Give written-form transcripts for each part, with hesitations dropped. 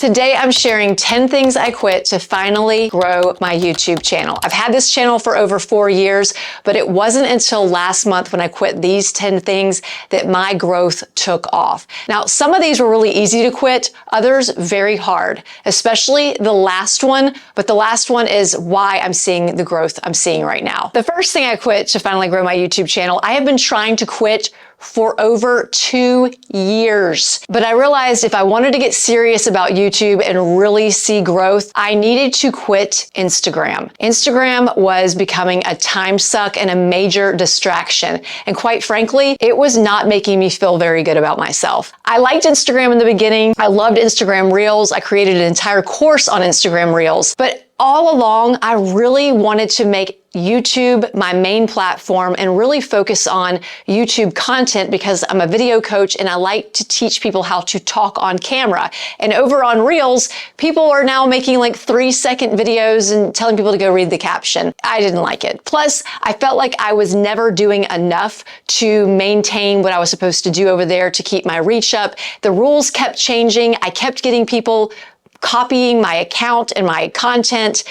Today I'm sharing 10 things I quit to finally grow my YouTube channel. I've had this channel for over 4 years, but it wasn't until last month when I quit these 10 things that my growth took off. Now, some of these were really easy to quit, others very hard, especially the last one, but the last one is why I'm seeing the growth I'm seeing right now. The first thing I quit to finally grow my YouTube channel, I have been trying to quit for over 2 years. But I realized if I wanted to get serious about YouTube and really see growth, I needed to quit Instagram. Instagram was becoming a time suck and a major distraction. And quite frankly, it was not making me feel very good about myself. I liked Instagram in the beginning. I loved Instagram Reels. I created an entire course on Instagram Reels. But all along, I really wanted to make YouTube my main platform and really focus on YouTube content because I'm a video coach and I like to teach people how to talk on camera. And over on Reels, people are now making like 3-second videos and telling people to go read the caption. I didn't like it. Plus, I felt like I was never doing enough to maintain what I was supposed to do over there to keep my reach up. The rules kept changing. I kept getting people copying my account and my content.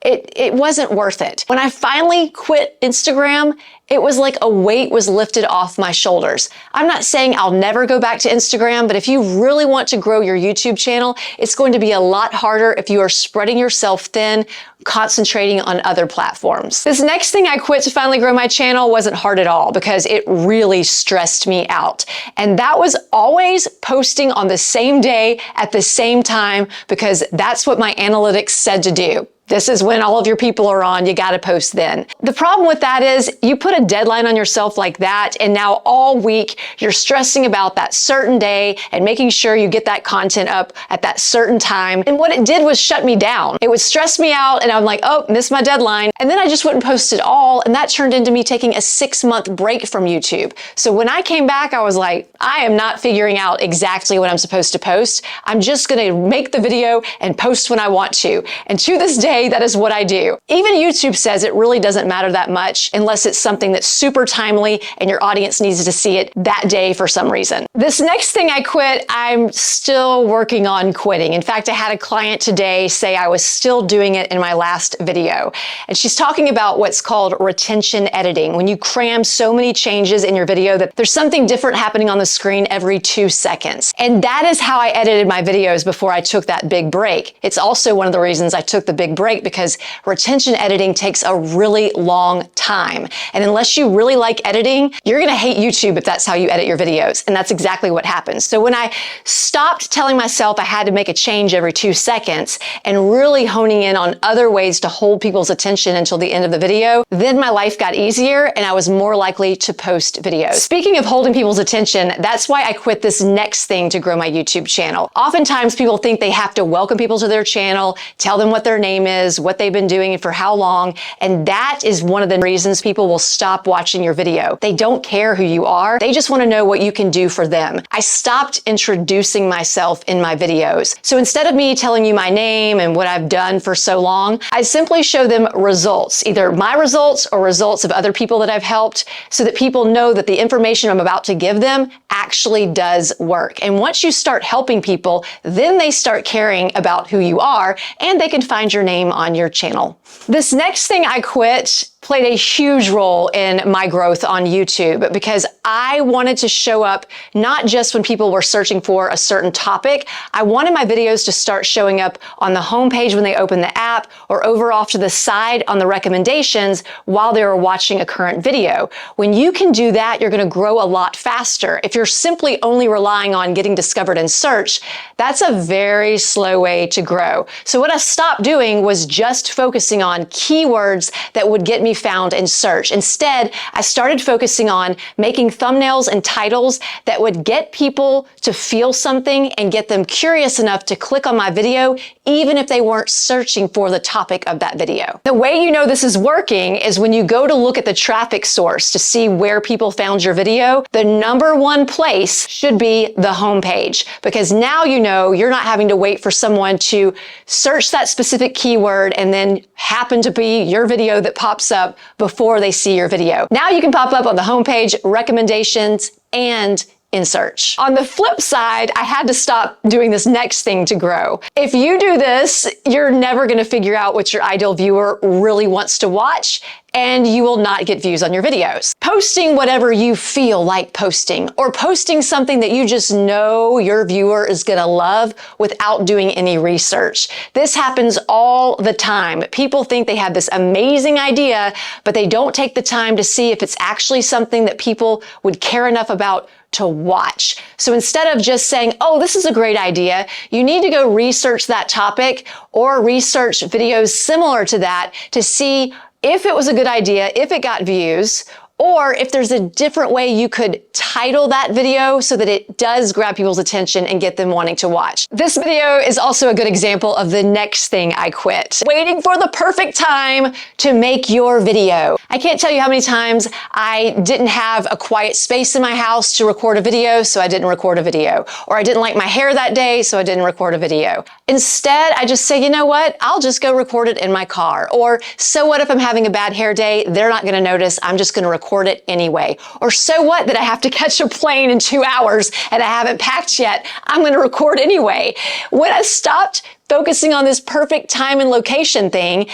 It wasn't worth it. When I finally quit Instagram, it was like a weight was lifted off my shoulders. I'm not saying I'll never go back to Instagram, but if you really want to grow your YouTube channel, it's going to be a lot harder if you are spreading yourself thin, concentrating on other platforms. This next thing I quit to finally grow my channel wasn't hard at all because it really stressed me out. And that was always posting on the same day at the same time because that's what my analytics said to do. This is when all of your people are on, you gotta post then. The problem with that is you put a deadline on yourself like that and now all week you're stressing about that certain day and making sure you get that content up at that certain time. And what it did was shut me down. It would stress me out and I'm like, oh, missed my deadline. And then I just wouldn't post at all. And that turned into me taking a 6-month break from YouTube. So when I came back, I was like, I am not figuring out exactly what I'm supposed to post. I'm just gonna make the video and post when I want to. And to this day, that is what I do. Even YouTube says it really doesn't matter that much unless it's something that's super timely and your audience needs to see it that day for some reason. This next thing I quit, I'm still working on quitting. In fact, I had a client today say I was still doing it in my last video. And she's talking about what's called retention editing. When you cram so many changes in your video that there's something different happening on the screen every 2 seconds. And that is how I edited my videos before I took that big break. It's also one of the reasons I took the big break because retention editing takes a really long time. And unless you really like editing, you're gonna hate YouTube if that's how you edit your videos. And that's exactly what happens. So when I stopped telling myself I had to make a change every 2 seconds and really honing in on other ways to hold people's attention until the end of the video, then my life got easier and I was more likely to post videos. Speaking of holding people's attention, that's why I quit this next thing to grow my YouTube channel. Oftentimes people think they have to welcome people to their channel, tell them what their name is, what they've been doing and for how long. And that is one of the reasons people will stop watching your video. They don't care who you are. They just want to know what you can do for them. I stopped introducing myself in my videos. So instead of me telling you my name and what I've done for so long, I simply show them results, either my results or results of other people that I've helped, so that people know that the information I'm about to give them actually does work. And once you start helping people, then they start caring about who you are and they can find your name on your channel. This next thing I quit played a huge role in my growth on YouTube because I wanted to show up not just when people were searching for a certain topic. I wanted my videos to start showing up on the homepage when they open the app or over off to the side on the recommendations while they were watching a current video. When you can do that, you're going to grow a lot faster. If you're simply only relying on getting discovered in search, that's a very slow way to grow. So what I stopped doing was just focusing on keywords that would get me found in search. Instead, I started focusing on making thumbnails and titles that would get people to feel something and get them curious enough to click on my video, even if they weren't searching for the topic of that video. The way you know this is working is when you go to look at the traffic source to see where people found your video, the #1 place should be the homepage, because now you know you're not having to wait for someone to search that specific keyword and then happen to be your video that pops up before they see your video. Now you can pop up on the homepage, recommendations, and in search. On the flip side, I had to stop doing this next thing to grow. If you do this, you're never going to figure out what your ideal viewer really wants to watch, and you will not get views on your videos. Posting whatever you feel like posting, or posting something that you just know your viewer is gonna love without doing any research. This happens all the time. People think they have this amazing idea, but they don't take the time to see if it's actually something that people would care enough about to watch. So instead of just saying, oh, this is a great idea, you need to go research that topic or research videos similar to that to see if it was a good idea, if it got views, or if there's a different way you could title that video so that it does grab people's attention and get them wanting to watch. This video is also a good example of the next thing I quit. Waiting for the perfect time to make your video. I can't tell you how many times I didn't have a quiet space in my house to record a video, so I didn't record a video. Or I didn't like my hair that day, so I didn't record a video. Instead, I just say, you know what? I'll just go record it in my car. Or so what if I'm having a bad hair day? They're not gonna notice. I'm just gonna record it anyway. Or so what that I have to catch a plane in 2 hours and I haven't packed yet? I'm going to record anyway. When I stopped focusing on this perfect time and location thing,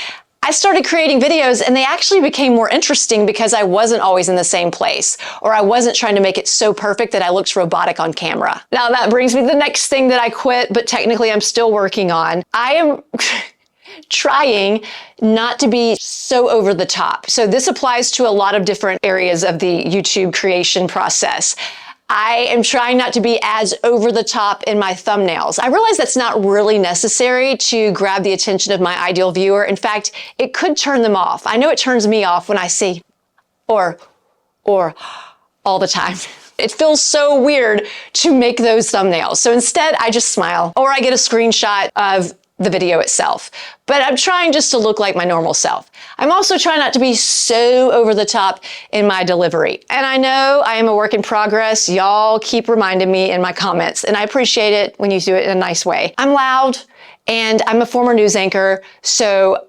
I started creating videos and they actually became more interesting because I wasn't always in the same place, or I wasn't trying to make it so perfect that I looked robotic on camera. Now that brings me to the next thing that I quit, but technically I'm still working on. I am trying not to be so over the top. So this applies to a lot of different areas of the YouTube creation process. I am trying not to be as over the top in my thumbnails. I realize that's not really necessary to grab the attention of my ideal viewer. In fact, it could turn them off. I know it turns me off when I see or all the time. It feels so weird to make those thumbnails. So instead, I just smile, or I get a screenshot of the video itself. But I'm trying just to look like my normal self. I'm also trying not to be so over the top in my delivery. And I know I am a work in progress. Y'all keep reminding me in my comments, and I appreciate it when you do it in a nice way. I'm loud, and I'm a former news anchor, so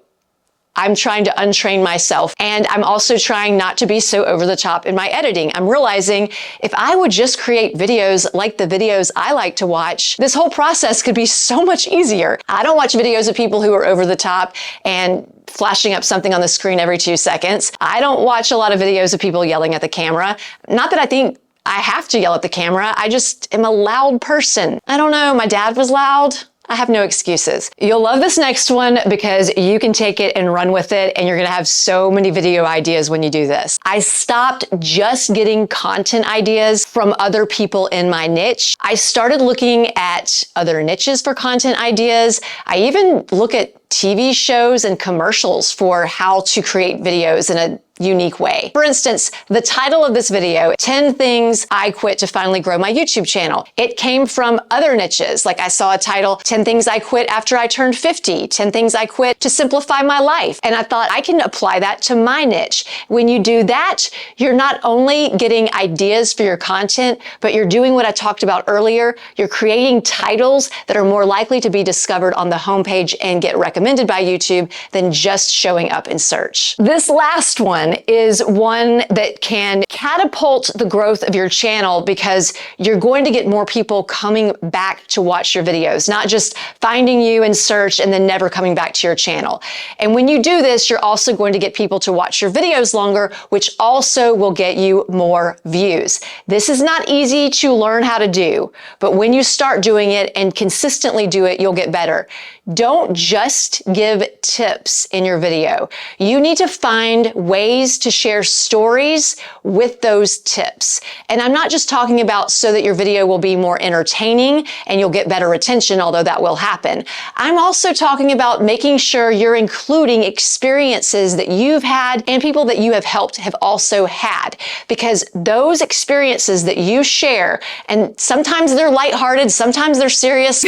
I'm trying to untrain myself, and I'm also trying not to be so over the top in my editing. I'm realizing if I would just create videos like the videos I like to watch, this whole process could be so much easier. I don't watch videos of people who are over the top and flashing up something on the screen every 2 seconds. I don't watch a lot of videos of people yelling at the camera. Not that I think I have to yell at the camera. I just am a loud person. I don't know, my dad was loud. I have no excuses. You'll love this next one because you can take it and run with it, and you're gonna have so many video ideas when you do this. I stopped just getting content ideas from other people in my niche. I started looking at other niches for content ideas. I even look at TV shows and commercials for how to create videos in a unique way. For instance, the title of this video, 10 Things I Quit to Finally Grow My YouTube Channel. It came from other niches. Like I saw a title, 10 Things I Quit After I Turned 50, 10 Things I Quit to Simplify My Life. And I thought I can apply that to my niche. When you do that, you're not only getting ideas for your content, but you're doing what I talked about earlier. You're creating titles that are more likely to be discovered on the homepage and get recommended by YouTube than just showing up in search. This last one is one that can catapult the growth of your channel because you're going to get more people coming back to watch your videos, not just finding you in search and then never coming back to your channel. And when you do this, you're also going to get people to watch your videos longer, which also will get you more views. This is not easy to learn how to do, but when you start doing it and consistently do it, you'll get better. Don't just give tips in your video. You need to find ways to share stories with those tips. And I'm not just talking about so that your video will be more entertaining and you'll get better retention, although that will happen. I'm also talking about making sure you're including experiences that you've had and people that you have helped have also had, because those experiences that you share, and sometimes they're lighthearted, sometimes they're serious,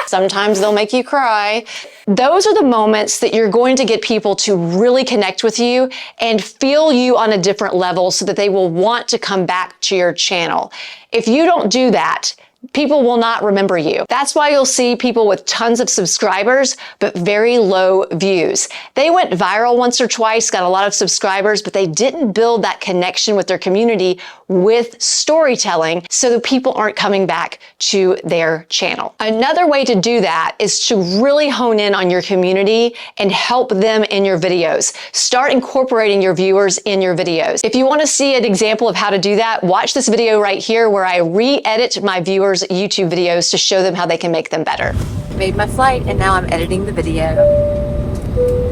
sometimes they'll make you cry. Those are the moments that you're going to get people to really connect with you and feel you on a different level so that they will want to come back to your channel. If you don't do that, people will not remember you. That's why you'll see people with tons of subscribers, but very low views. They went viral once or twice, got a lot of subscribers, but they didn't build that connection with their community with storytelling, so the people aren't coming back to their channel. Another way to do that is to really hone in on your community and help them in your videos. Start incorporating your viewers in your videos. If you want to see an example of how to do that, watch this video right here where I re-edit my viewers' YouTube videos to show them how they can make them better. Made my flight and now I'm editing the video.